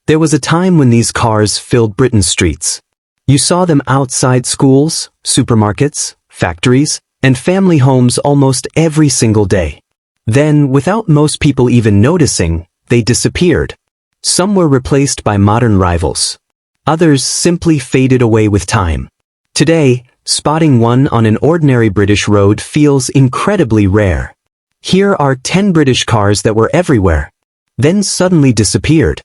There was a time when these cars filled Britain's streets. You saw them outside schools, supermarkets, factories, and family homes almost every single day. Then, without most people even noticing, they disappeared. Some were replaced by modern rivals. Others simply faded away with time. Today, spotting one on an ordinary British road feels incredibly rare. Here are 10 British cars that were everywhere, then suddenly disappeared.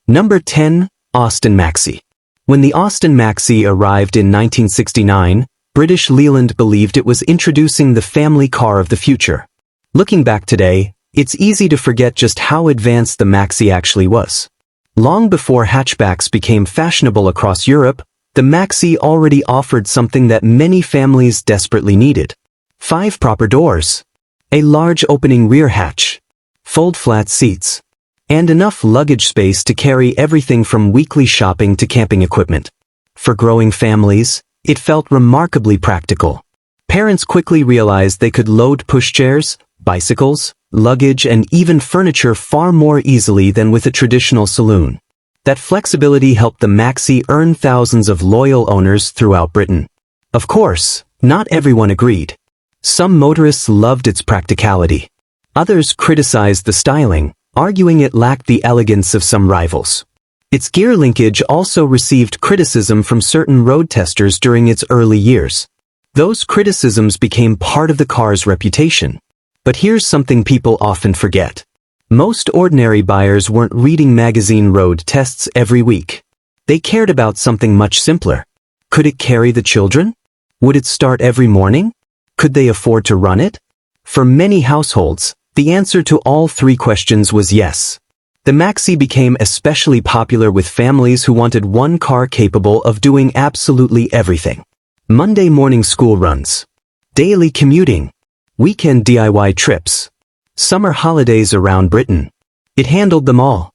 Number 10, Austin Maxi. When the Austin Maxi arrived in 1969, British Leland believed it was introducing the family car of the future. Looking back today, it's easy to forget just how advanced the Maxi actually was. Long before hatchbacks became fashionable across Europe, the Maxi already offered something that many families desperately needed. 5 proper doors, a large opening rear hatch, fold-flat seats, and enough luggage space to carry everything from weekly shopping to camping equipment. For growing families, it felt remarkably practical. Parents quickly realized they could load pushchairs, bicycles, luggage, and even furniture far more easily than with a traditional saloon. That flexibility helped the Maxi earn thousands of loyal owners throughout Britain. Of course, not everyone agreed. Some motorists loved its practicality. Others criticized the styling, arguing it lacked the elegance of some rivals. Its gear linkage also received criticism from certain road testers during its early years. Those criticisms became part of the car's reputation. But here's something people often forget. Most ordinary buyers weren't reading magazine road tests every week. They cared about something much simpler. Could it carry the children? Would it start every morning? Could they afford to run it? For many households, the answer to all 3 questions was yes. The Maxi became especially popular with families who wanted one car capable of doing absolutely everything. Monday morning school runs, daily commuting, weekend DIY trips, summer holidays around Britain. It handled them all.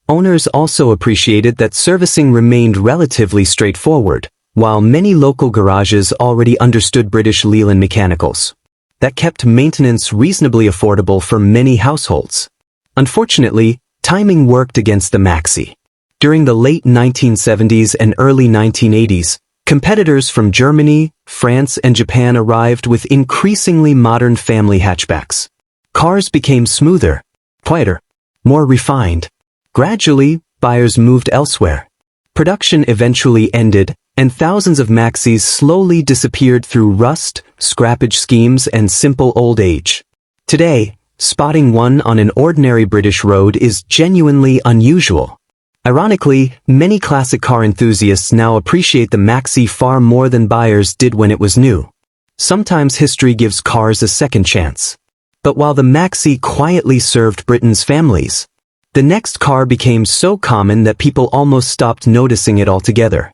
Owners also appreciated that servicing remained relatively straightforward, while many local garages already understood British Leland mechanicals. That kept maintenance reasonably affordable for many households. Unfortunately, timing worked against the Maxi. During the late 1970s and early 1980s, competitors from Germany, France, and Japan arrived with increasingly modern family hatchbacks. Cars became smoother, quieter, more refined. Gradually, buyers moved elsewhere. Production eventually ended, and thousands of Maxis slowly disappeared through rust, scrappage schemes, and simple old age. Today, spotting one on an ordinary British road is genuinely unusual. Ironically, many classic car enthusiasts now appreciate the Maxi far more than buyers did when it was new. Sometimes history gives cars a second chance. But while the Maxi quietly served Britain's families, the next car became so common that people almost stopped noticing it altogether.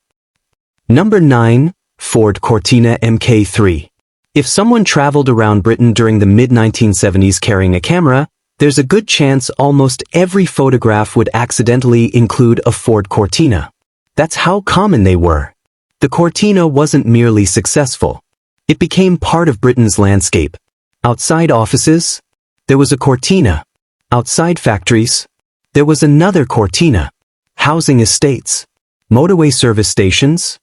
Number 9, Ford Cortina Mk3. If someone traveled around Britain during the mid-1970s carrying a camera, there's a good chance almost every photograph would accidentally include a Ford Cortina. That's how common they were. The Cortina wasn't merely successful. It became part of Britain's landscape. Outside offices, there was a Cortina. Outside factories, there was another Cortina. Housing estates, motorway service stations,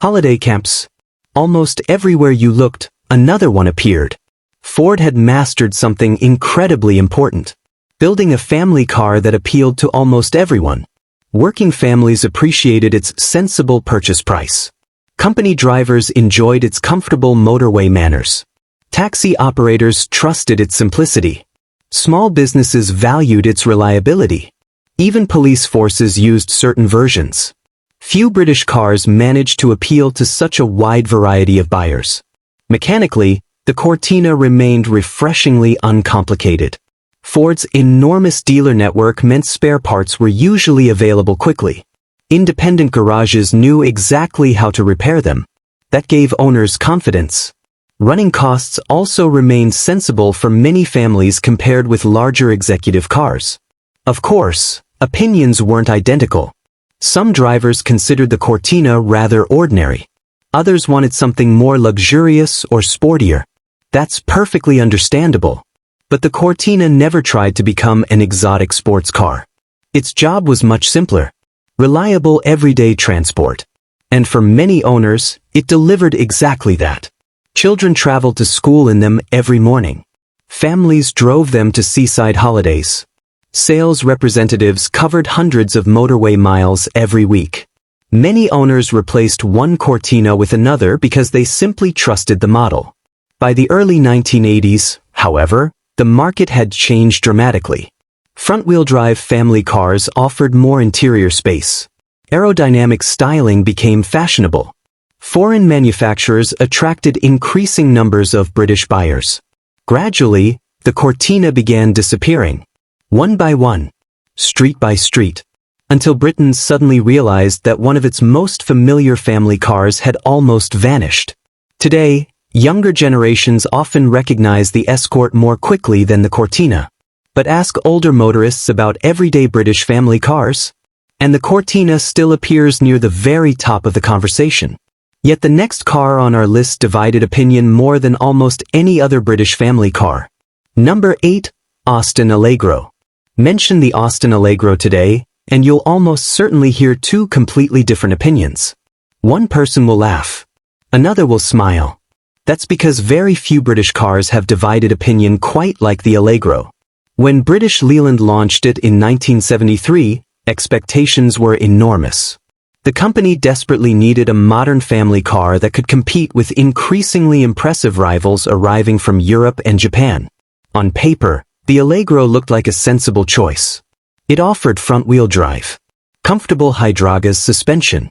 holiday camps. Almost everywhere you looked, another one appeared. Ford had mastered something incredibly important. Building a family car that appealed to almost everyone. Working families appreciated its sensible purchase price. Company drivers enjoyed its comfortable motorway manners. Taxi operators trusted its simplicity. Small businesses valued its reliability. Even police forces used certain versions. Few British cars managed to appeal to such a wide variety of buyers. Mechanically, the Cortina remained refreshingly uncomplicated. Ford's enormous dealer network meant spare parts were usually available quickly. Independent garages knew exactly how to repair them. That gave owners confidence. Running costs also remained sensible for many families compared with larger executive cars. Of course, opinions weren't identical. Some drivers considered the Cortina rather ordinary. Others wanted something more luxurious or sportier. That's perfectly understandable. But the Cortina never tried to become an exotic sports car. Its job was much simpler. reliable everyday transport. And for many owners, it delivered exactly that. Children traveled to school in them every morning. Families drove them to seaside holidays. Sales representatives covered hundreds of motorway miles every week. Many owners replaced one Cortina with another because they simply trusted the model. By the early 1980s, however, the market had changed dramatically. Front-wheel drive family cars offered more interior space. Aerodynamic styling became fashionable. Foreign manufacturers attracted increasing numbers of British buyers. Gradually, the Cortina began disappearing. One by one, street by street, until Britain suddenly realized that one of its most familiar family cars had almost vanished. Today, younger generations often recognize the Escort more quickly than the Cortina. But ask older motorists about everyday British family cars, and the Cortina still appears near the very top of the conversation. Yet the next car on our list divided opinion more than almost any other British family car. Number 8. Austin Allegro. Mention the Austin Allegro today, and you'll almost certainly hear two completely different opinions. One person will laugh. Another will smile. That's because very few British cars have divided opinion quite like the Allegro. When British Leyland launched it in 1973, expectations were enormous. The company desperately needed a modern family car that could compete with increasingly impressive rivals arriving from Europe and Japan. On paper, the Allegro looked like a sensible choice. It offered front-wheel drive, comfortable hydrogas suspension,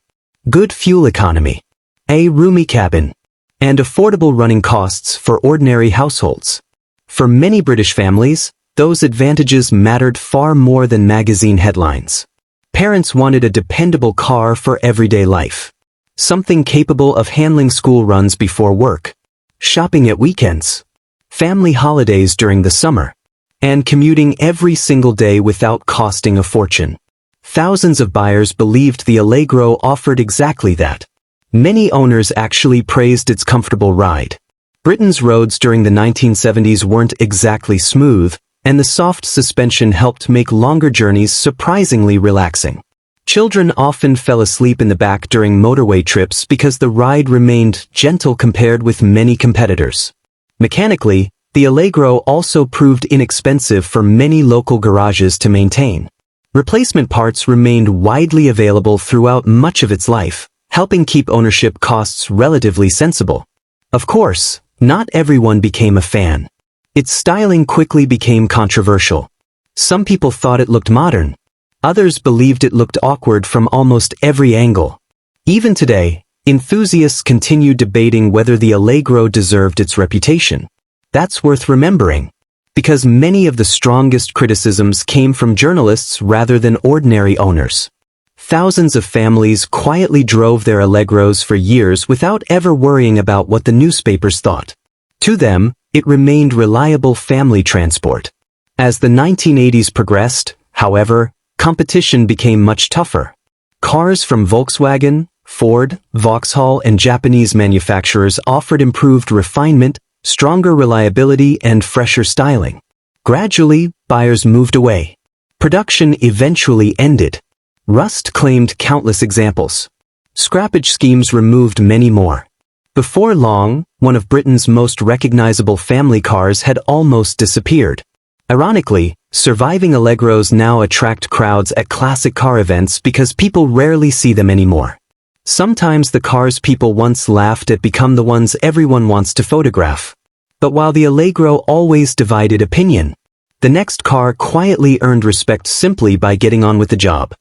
good fuel economy, a roomy cabin, and affordable running costs for ordinary households. For many British families, those advantages mattered far more than magazine headlines. Parents wanted a dependable car for everyday life. Something capable of handling school runs before work, shopping at weekends, family holidays during the summer, and commuting every single day without costing a fortune. Thousands of buyers believed the Allegro offered exactly that. Many owners actually praised its comfortable ride. Britain's roads during the 1970s weren't exactly smooth, and the soft suspension helped make longer journeys surprisingly relaxing. Children often fell asleep in the back during motorway trips because the ride remained gentle compared with many competitors. Mechanically, the Allegro also proved inexpensive for many local garages to maintain. Replacement parts remained widely available throughout much of its life, helping keep ownership costs relatively sensible. Of course, not everyone became a fan. Its styling quickly became controversial. Some people thought it looked modern. Others believed it looked awkward from almost every angle. Even today, enthusiasts continue debating whether the Allegro deserved its reputation. That's worth remembering, because many of the strongest criticisms came from journalists rather than ordinary owners. Thousands of families quietly drove their Allegros for years without ever worrying about what the newspapers thought. To them, it remained reliable family transport. As the 1980s progressed, however, competition became much tougher. Cars from Volkswagen, Ford, Vauxhall, and Japanese manufacturers offered improved refinement, stronger reliability, and fresher styling. Gradually, buyers moved away. Production eventually ended. Rust claimed countless examples. Scrappage schemes removed many more. Before long, one of Britain's most recognizable family cars had almost disappeared. Ironically, surviving Allegros now attract crowds at classic car events because people rarely see them anymore. Sometimes the cars people once laughed at become the ones everyone wants to photograph. But while the Allegro always divided opinion, the next car quietly earned respect simply by getting on with the job.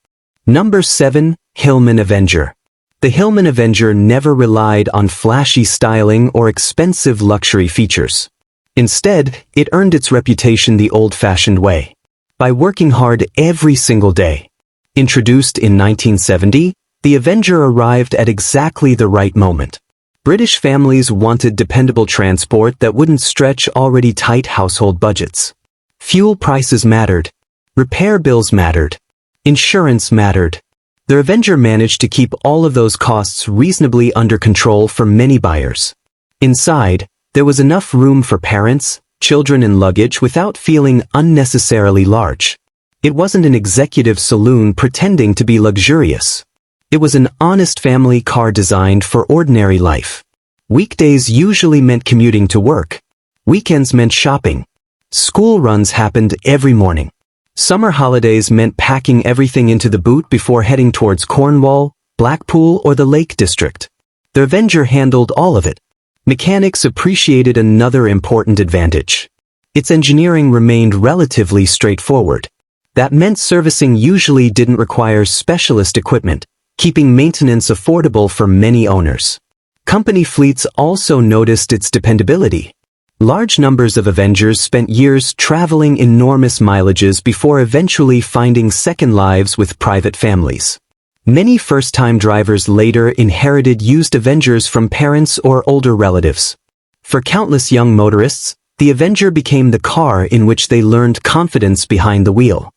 Number 7. Hillman Avenger. The Hillman Avenger never relied on flashy styling or expensive luxury features. Instead, it earned its reputation the old-fashioned way, by working hard every single day. Introduced in 1970, the Avenger arrived at exactly the right moment. British families wanted dependable transport that wouldn't stretch already tight household budgets. Fuel prices mattered. Repair bills mattered. Insurance mattered. The Avenger managed to keep all of those costs reasonably under control for many buyers. Inside, there was enough room for parents, children, and luggage without feeling unnecessarily large. It wasn't an executive saloon pretending to be luxurious. It was an honest family car designed for ordinary life. Weekdays usually meant commuting to work. Weekends meant shopping. School runs happened every morning. Summer holidays meant packing everything into the boot before heading towards Cornwall, Blackpool, or the Lake District. The Avenger handled all of it. Mechanics appreciated another important advantage. Its engineering remained relatively straightforward. That meant servicing usually didn't require specialist equipment, keeping maintenance affordable for many owners. Company fleets also noticed its dependability. Large numbers of Avengers spent years traveling enormous mileages before eventually finding second lives with private families. Many first-time drivers later inherited used Avengers from parents or older relatives. For countless young motorists, the Avenger became the car in which they learned confidence behind the wheel.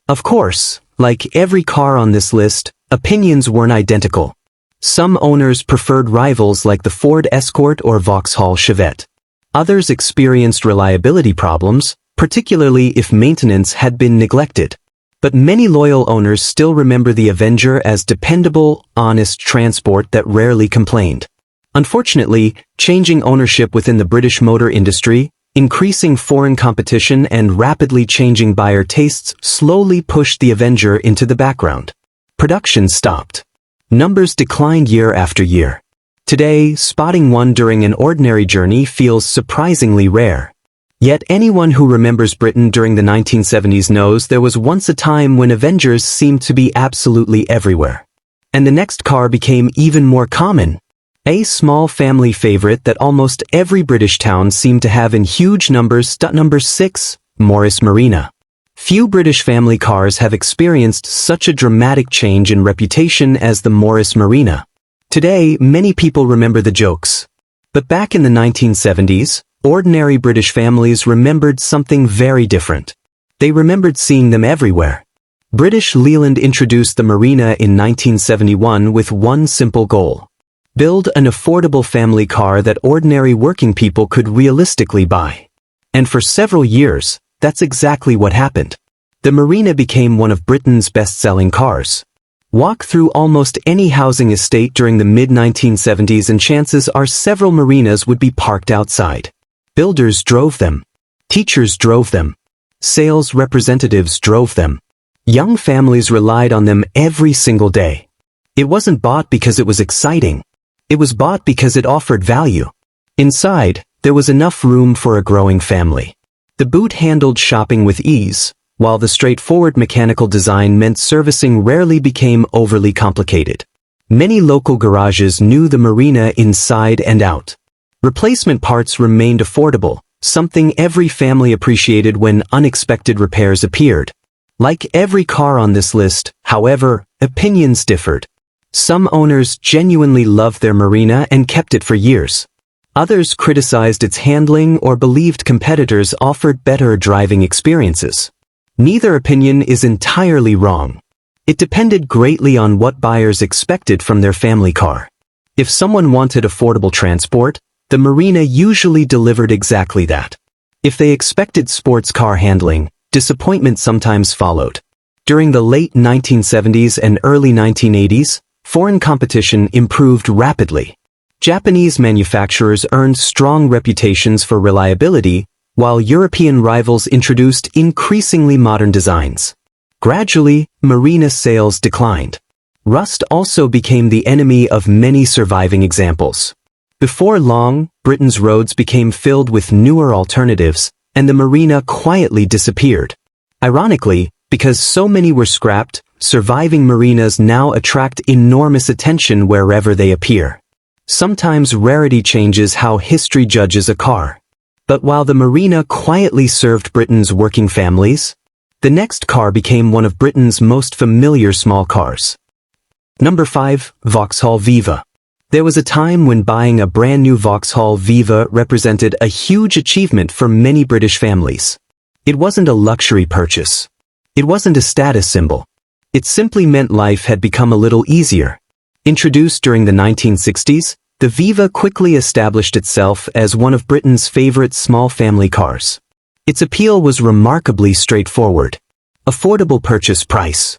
Of course, like every car on this list, opinions weren't identical. Some owners preferred rivals like the Ford Escort or Vauxhall Chevette. Others experienced reliability problems, particularly if maintenance had been neglected. But many loyal owners still remember the Avenger as dependable, honest transport that rarely complained. Unfortunately, changing ownership within the British motor industry, increasing foreign competition and rapidly changing buyer tastes slowly pushed the Avenger into the background. Production stopped. Numbers declined year after year. Today, spotting one during an ordinary journey feels surprisingly rare. Yet anyone who remembers Britain during the 1970s knows there was once a time when Avengers seemed to be absolutely everywhere. And the next car became even more common. A small family favorite that almost every British town seemed to have in huge numbers. Number 6, Morris Marina. Few British family cars have experienced such a dramatic change in reputation as the Morris Marina. Today, many people remember the jokes. But back in the 1970s, ordinary British families remembered something very different. They remembered seeing them everywhere. British Leland introduced the Marina in 1971 with one simple goal: build an affordable family car that ordinary working people could realistically buy. And for several years, that's exactly what happened. The Marina became one of Britain's best-selling cars. Walk through almost any housing estate during the mid-1970s and chances are several Marinas would be parked outside. Builders drove them. Teachers drove them. Sales representatives drove them. Young families relied on them every single day. It wasn't bought because it was exciting. It was bought because it offered value. Inside, there was enough room for a growing family. The boot handled shopping with ease, while the straightforward mechanical design meant servicing rarely became overly complicated. Many local garages knew the Marina inside and out. Replacement parts remained affordable, something every family appreciated when unexpected repairs appeared. Like every car on this list, however, opinions differed. Some owners genuinely loved their Marina and kept it for years. Others criticized its handling or believed competitors offered better driving experiences. Neither opinion is entirely wrong. It depended greatly on what buyers expected from their family car. If someone wanted affordable transport, the Marina usually delivered exactly that. If they expected sports car handling, disappointment sometimes followed. During the late 1970s and early 1980s, foreign competition improved rapidly. Japanese manufacturers earned strong reputations for reliability, while European rivals introduced increasingly modern designs. Gradually, Marina sales declined. Rust also became the enemy of many surviving examples. Before long, Britain's roads became filled with newer alternatives, and the Marina quietly disappeared. Ironically, because so many were scrapped, surviving Marinas now attract enormous attention wherever they appear. Sometimes rarity changes how history judges a car. But while the Marina quietly served Britain's working families, the next car became one of Britain's most familiar small cars. Number 5, Vauxhall Viva. There was a time when buying a brand new Vauxhall Viva represented a huge achievement for many British families. It wasn't a luxury purchase. It wasn't a status symbol. It simply meant life had become a little easier. Introduced during the 1960s, the Viva quickly established itself as one of Britain's favorite small family cars. Its appeal was remarkably straightforward. affordable purchase price,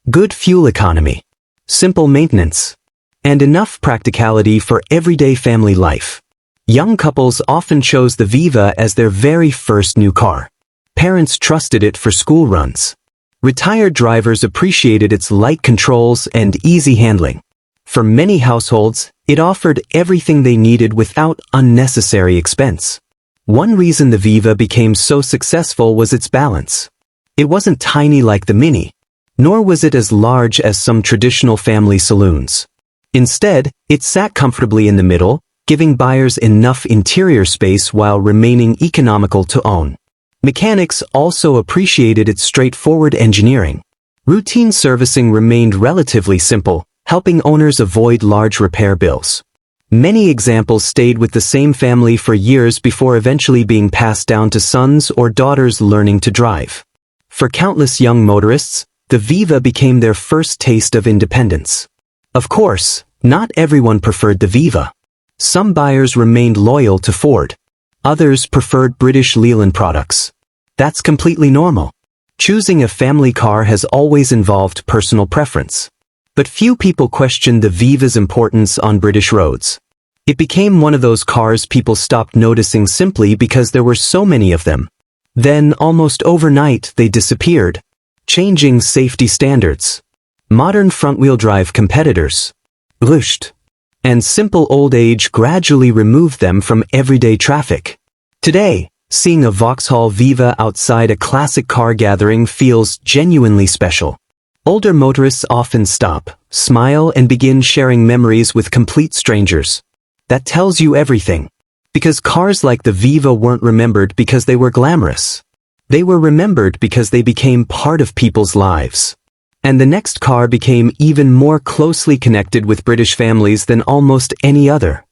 good fuel economy, simple maintenance, and enough practicality for everyday family life. Young couples often chose the Viva as their very first new car. Parents trusted it for school runs. Retired drivers appreciated its light controls and easy handling. For many households, it offered everything they needed without unnecessary expense. One reason the Viva became so successful was its balance. It wasn't tiny like the Mini, nor was it as large as some traditional family saloons. Instead, it sat comfortably in the middle, giving buyers enough interior space while remaining economical to own. Mechanics also appreciated its straightforward engineering. Routine servicing remained relatively simple, helping owners avoid large repair bills. Many examples stayed with the same family for years before eventually being passed down to sons or daughters learning to drive. For countless young motorists, the Viva became their first taste of independence. Of course, not everyone preferred the Viva. Some buyers remained loyal to Ford. Others preferred British Leyland products. That's completely normal. Choosing a family car has always involved personal preference. But few people questioned the Viva's importance on British roads. It became one of those cars people stopped noticing simply because there were so many of them. Then, almost overnight, they disappeared, changing safety standards. Modern front-wheel drive competitors, rushed, and simple old age gradually removed them from everyday traffic. Today, seeing a Vauxhall Viva outside a classic car gathering feels genuinely special. Older motorists often stop, smile, and begin sharing memories with complete strangers. That tells you everything. Because cars like the Viva weren't remembered because they were glamorous. They were remembered because they became part of people's lives. And the next car became even more closely connected with British families than almost any other.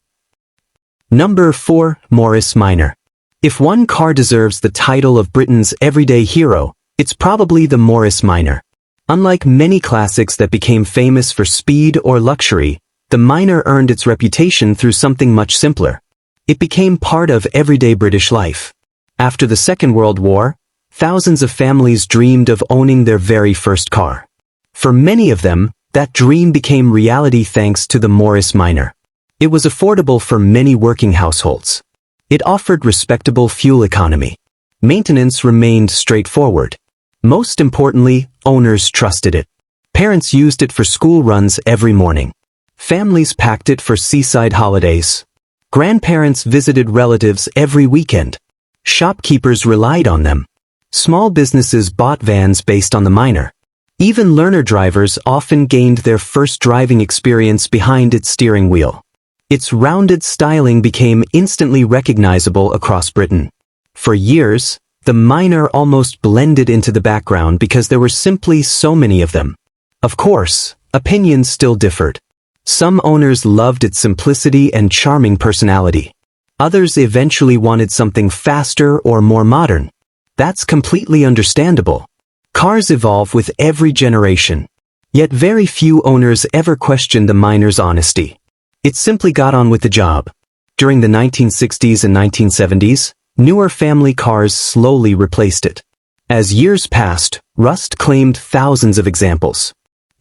Number 4. Morris Minor. If one car deserves the title of Britain's everyday hero, it's probably the Morris Minor. Unlike many classics that became famous for speed or luxury, the Minor earned its reputation through something much simpler. It became part of everyday British life. After the Second World War, thousands of families dreamed of owning their very first car. For many of them, that dream became reality thanks to the Morris Minor. It was affordable for many working households. It offered respectable fuel economy. Maintenance remained straightforward. Most importantly, owners trusted it. Parents used it for school runs every morning. Families packed it for seaside holidays. Grandparents visited relatives every weekend. Shopkeepers relied on them. Small businesses bought vans based on the Minor. Even learner drivers often gained their first driving experience behind its steering wheel. Its rounded styling became instantly recognizable across Britain. For years, the Minor almost blended into the background because there were simply so many of them. Of course, opinions still differed. Some owners loved its simplicity and charming personality. Others eventually wanted something faster or more modern. That's completely understandable. Cars evolve with every generation. Yet very few owners ever questioned the Minor's honesty. It simply got on with the job. During the 1960s and 1970s, newer family cars slowly replaced it. As years passed, rust claimed thousands of examples.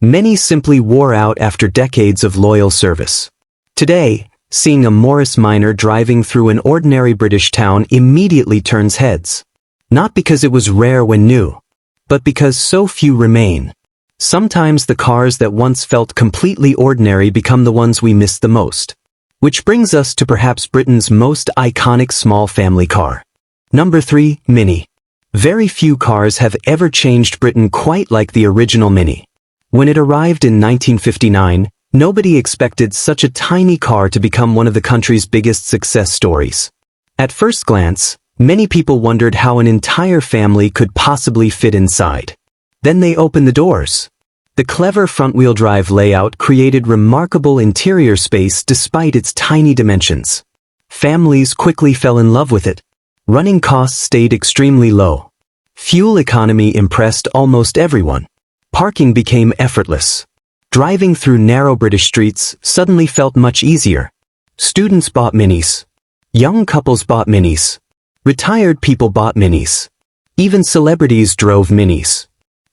Many simply wore out after decades of loyal service. Today, seeing a Morris Minor driving through an ordinary British town immediately turns heads. Not because it was rare when new, but because so few remain. Sometimes the cars that once felt completely ordinary become the ones we miss the most. Which brings us to perhaps Britain's most iconic small family car. Number 3. Mini. Very few cars have ever changed Britain quite like the original Mini. When it arrived in 1959, nobody expected such a tiny car to become one of the country's biggest success stories. At first glance, many people wondered how an entire family could possibly fit inside. Then they opened the doors. The clever front-wheel drive layout created remarkable interior space despite its tiny dimensions. Families quickly fell in love with it. Running costs stayed extremely low. Fuel economy impressed almost everyone. Parking became effortless. Driving through narrow British streets suddenly felt much easier. Students bought Minis. Young couples bought Minis. Retired people bought Minis. Even celebrities drove Minis.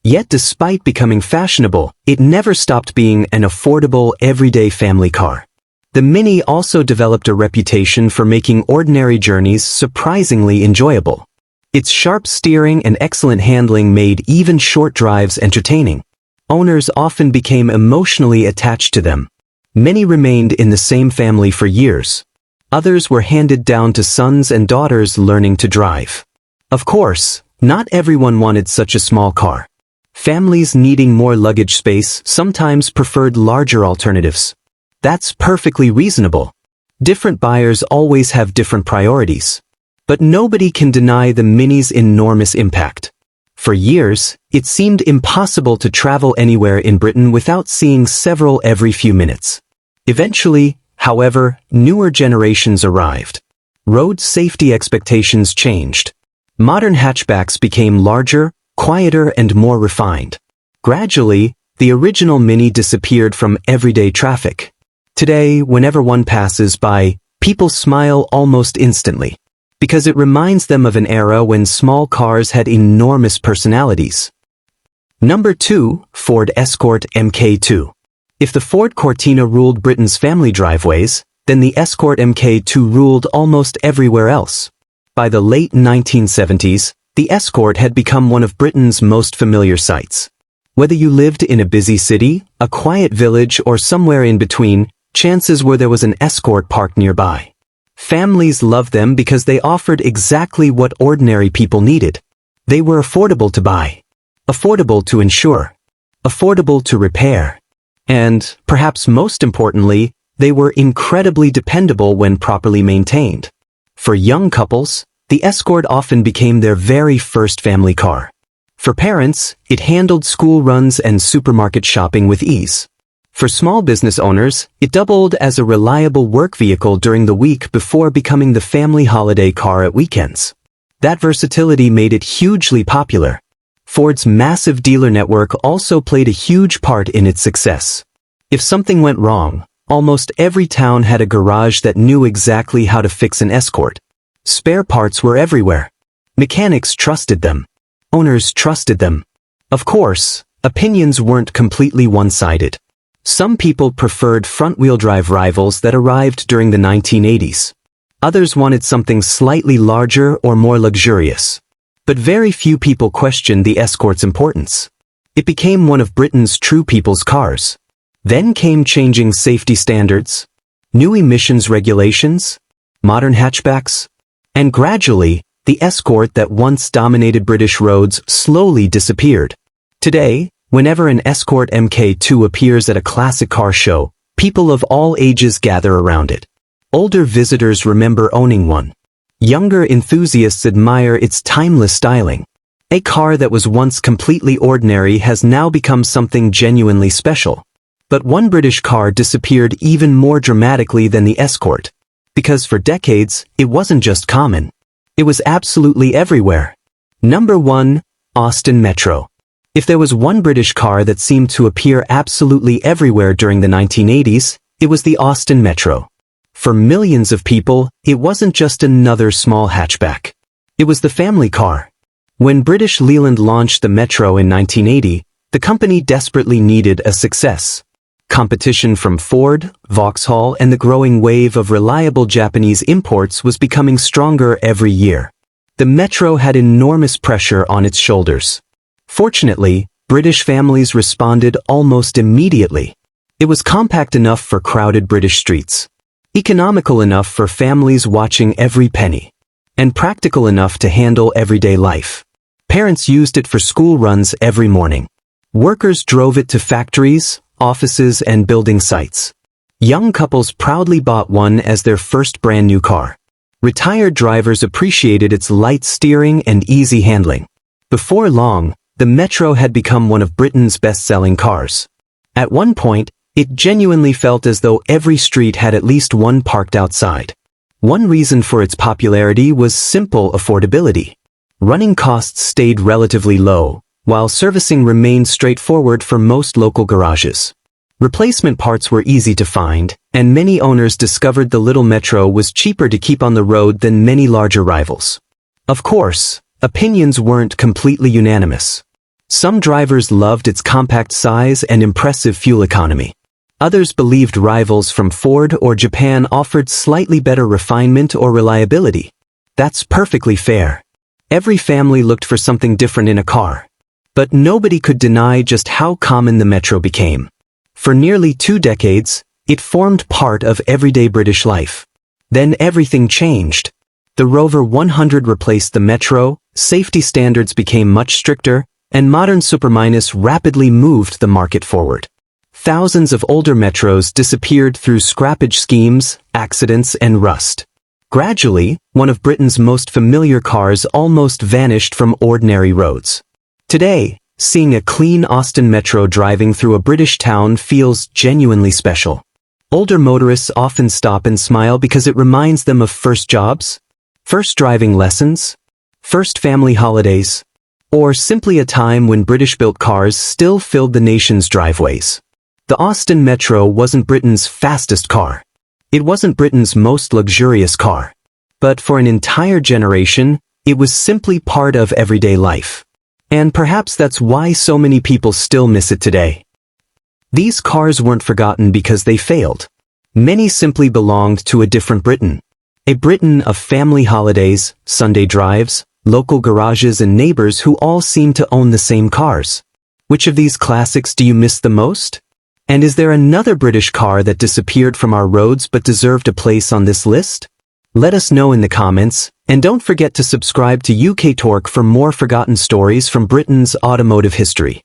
Yet despite becoming fashionable, it never stopped being an affordable, everyday family car. The Mini also developed a reputation for making ordinary journeys surprisingly enjoyable. Its sharp steering and excellent handling made even short drives entertaining. Owners often became emotionally attached to them. Many remained in the same family for years. Others were handed down to sons and daughters learning to drive. Of course, not everyone wanted such a small car. Families needing more luggage space sometimes preferred larger alternatives. That's perfectly reasonable. Different buyers always have different priorities. But nobody can deny the Mini's enormous impact. For years, it seemed impossible to travel anywhere in Britain without seeing several every few minutes. Eventually, however, newer generations arrived. Road safety expectations changed. Modern hatchbacks became larger, quieter, and more refined. Gradually, the original Mini disappeared from everyday traffic. Today, whenever one passes by, people smile almost instantly, because it reminds them of an era when small cars had enormous personalities. Number 2, Ford Escort Mk3. If the Ford Cortina ruled Britain's family driveways, then the Escort Mk3 ruled almost everywhere else. By the late 1970s, the Escort had become one of Britain's most familiar sights. Whether you lived in a busy city, a quiet village, or somewhere in between, chances were there was an Escort parked nearby. Families loved them because they offered exactly what ordinary people needed. They were affordable to buy, affordable to insure, affordable to repair, and, perhaps most importantly, they were incredibly dependable when properly maintained. For young couples, the Escort often became their very first family car. For parents, it handled school runs and supermarket shopping with ease. For small business owners, it doubled as a reliable work vehicle during the week before becoming the family holiday car at weekends. That versatility made it hugely popular. Ford's massive dealer network also played a huge part in its success. If something went wrong, almost every town had a garage that knew exactly how to fix an Escort. Spare parts were everywhere. Mechanics trusted them. Owners trusted them. Of course, opinions weren't completely one-sided. Some people preferred front-wheel drive rivals that arrived during the 1980s. Others wanted something slightly larger or more luxurious. But very few people questioned the Escort's importance. It became one of Britain's true people's cars. Then came changing safety standards, new emissions regulations, modern hatchbacks, and gradually, the Escort that once dominated British roads slowly disappeared. Today, whenever an Escort Mk3 appears at a classic car show, people of all ages gather around it. Older visitors remember owning one. Younger enthusiasts admire its timeless styling. A car that was once completely ordinary has now become something genuinely special. But one British car disappeared even more dramatically than the Escort. Because for decades, it wasn't just common. It was absolutely everywhere. Number 1, Austin Metro. If there was one British car that seemed to appear absolutely everywhere during the 1980s, it was the Austin Metro. For millions of people, it wasn't just another small hatchback. It was the family car. When British Leyland launched the Metro in 1980, the company desperately needed a success. Competition from Ford, Vauxhall, and the growing wave of reliable Japanese imports was becoming stronger every year. The Metro had enormous pressure on its shoulders. Fortunately, British families responded almost immediately. It was compact enough for crowded British streets, economical enough for families watching every penny, and practical enough to handle everyday life. Parents used it for school runs every morning. Workers drove it to factories, offices, and building sites. Young couples proudly bought one as their first brand new car. Retired drivers appreciated its light steering and easy handling. Before long, the Metro had become one of Britain's best-selling cars. At one point, it genuinely felt as though every street had at least one parked outside. One reason for its popularity was simple affordability. Running costs stayed relatively low, while servicing remained straightforward for most local garages. Replacement parts were easy to find, and many owners discovered the little Metro was cheaper to keep on the road than many larger rivals. Of course, opinions weren't completely unanimous. Some drivers loved its compact size and impressive fuel economy. Others believed rivals from Ford or Japan offered slightly better refinement or reliability. That's perfectly fair. Every family looked for something different in a car. But nobody could deny just how common the Metro became. For nearly 2 decades, it formed part of everyday British life. Then everything changed. The Rover 100 replaced the Metro, safety standards became much stricter, and modern superminus rapidly moved the market forward. Thousands of older Metros disappeared through scrappage schemes, accidents, and rust. Gradually, one of Britain's most familiar cars almost vanished from ordinary roads. Today, seeing a clean Austin Metro driving through a British town feels genuinely special. Older motorists often stop and smile because it reminds them of first jobs, first driving lessons, first family holidays, or simply a time when British-built cars still filled the nation's driveways. The Austin Metro wasn't Britain's fastest car. It wasn't Britain's most luxurious car. But for an entire generation, it was simply part of everyday life. And perhaps that's why so many people still miss it today. These cars weren't forgotten because they failed. Many simply belonged to a different Britain. A Britain of family holidays, Sunday drives, local garages and neighbors who all seemed to own the same cars. Which of these classics do you miss the most? And is there another British car that disappeared from our roads but deserved a place on this list? Let us know in the comments, and don't forget to subscribe to UKTorque for more forgotten stories from Britain's automotive history.